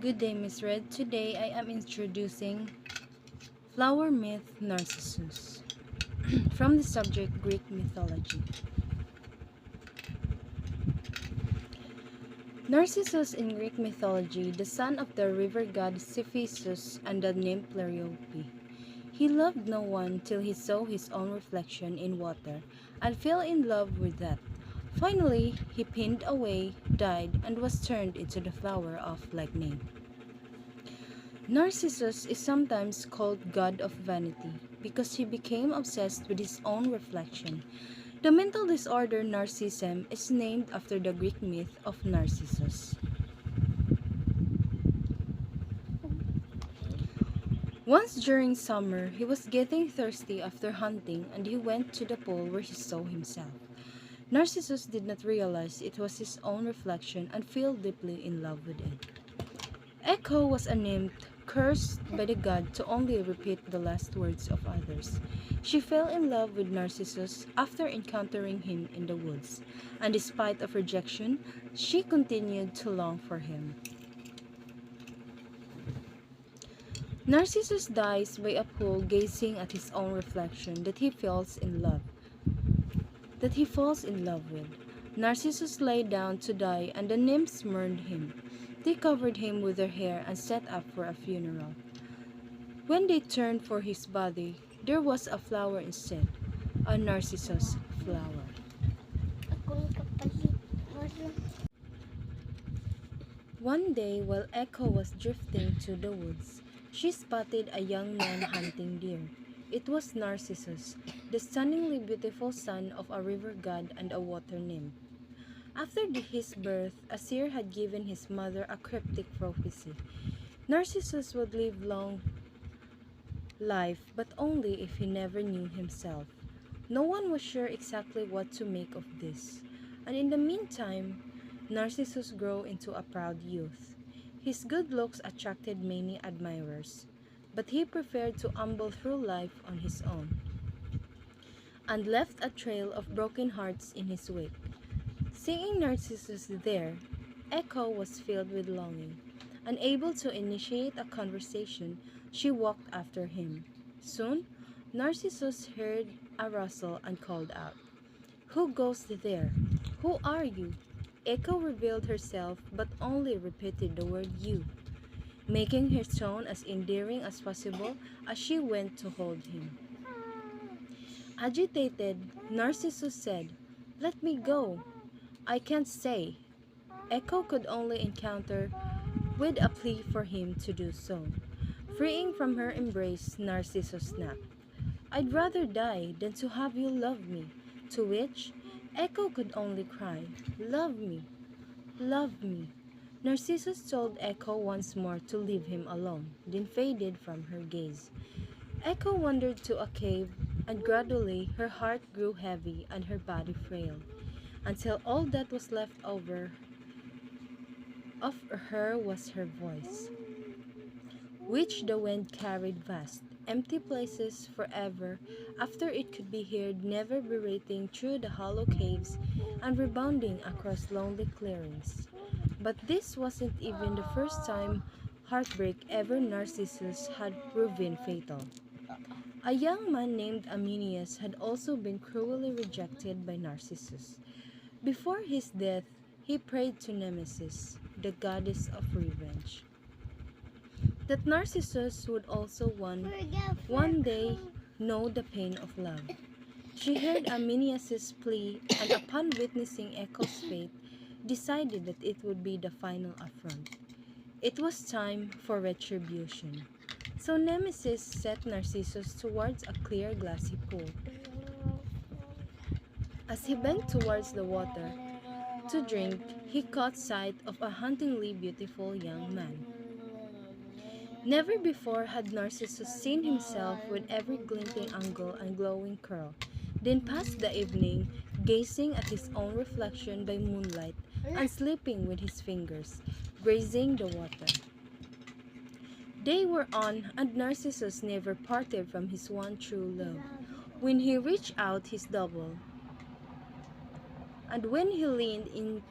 Good day, Miss Red. Today I am introducing flower myth Narcissus from the subject Greek mythology. Narcissus in Greek mythology, the son of the river god Cephissus and the nymph Liriope. He loved no one till he saw his own reflection in water and fell in love with that. Finally, he pined away, died, and was turned into the flower of like name. Narcissus is sometimes called god of vanity because he became obsessed with his own reflection. The mental disorder narcissism is named after the Greek myth of Narcissus. Once during summer, he was getting thirsty after hunting and he went to the pool where he saw himself. Narcissus did not realize it was his own reflection and fell deeply in love with it. Echo was a nymph cursed by the god to only repeat the last words of others. She fell in love with Narcissus after encountering him in the woods, and despite of rejection, she continued to long for him. Narcissus dies by a pool gazing at his own reflection that he falls in love with. Narcissus lay down to die and the nymphs mourned him. They covered him with their hair and set up for a funeral. When they turned for his body, there was a flower instead, a narcissus flower. One day, while Echo was drifting to the woods, she spotted a young man hunting deer. It was Narcissus, the stunningly beautiful son of a river god and a water nymph. After his birth, a seer had given his mother a cryptic prophecy. Narcissus would live long life, but only if he never knew himself. No one was sure exactly what to make of this, and in the meantime, Narcissus grew into a proud youth. His good looks attracted many admirers, but he preferred to amble through life on his own, and left a trail of broken hearts in his wake. Seeing Narcissus there, Echo was filled with longing. Unable to initiate a conversation, she walked after him. Soon, Narcissus heard a rustle and called out, "Who goes there? Who are you?" Echo revealed herself but only repeated the word "you," making her tone as endearing as possible as she went to hold him. Agitated, Narcissus said, "Let me go. I can't stay." Echo could only encounter with a plea for him to do so. Freeing from her embrace, Narcissus snapped, "I'd rather die than to have you love me." To which Echo could only cry, "Love me, love me." Narcissus told Echo once more to leave him alone, then faded from her gaze. Echo wandered to a cave, and gradually her heart grew heavy and her body frail, until all that was left over of her was her voice, which the wind carried vast, empty places forever after it could be heard never berating through the hollow caves and rebounding across lonely clearings. But this wasn't even the first time heartbreak ever Narcissus had proven fatal. A young man named Aminius had also been cruelly rejected by Narcissus. Before his death, he prayed to Nemesis, the goddess of revenge, that Narcissus would also one day know the pain of love. She heard Aminias's plea and upon witnessing Echo's fate, decided that it would be the final affront. It was time for retribution. So Nemesis set Narcissus towards a clear glassy pool. As he bent towards the water to drink, he caught sight of a hauntingly beautiful young man. Never before had Narcissus seen himself with every glinting angle and glowing curl, then passed the evening gazing at his own reflection by moonlight and sleeping with his fingers, grazing the water. Day wore on, and Narcissus never parted from his one true love. When he reached out his double, and when he leaned in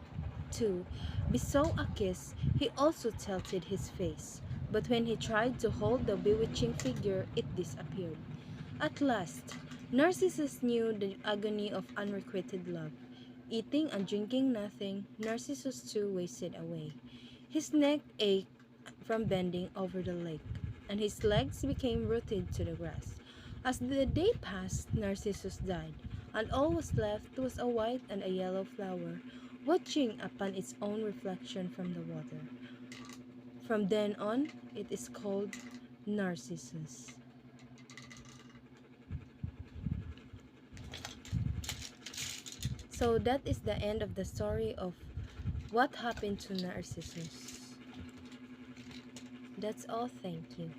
to bestow a kiss, he also tilted his face. But when he tried to hold the bewitching figure, it disappeared. At last, Narcissus knew the agony of unrequited love. Eating and drinking nothing, Narcissus too wasted away. His neck ached from bending over the lake, and his legs became rooted to the grass. As the day passed, Narcissus died, and all was left was a white and a yellow flower, watching upon its own reflection from the water. From then on, it is called Narcissus. So that is the end of the story of what happened to Narcissus. That's all. Thank you.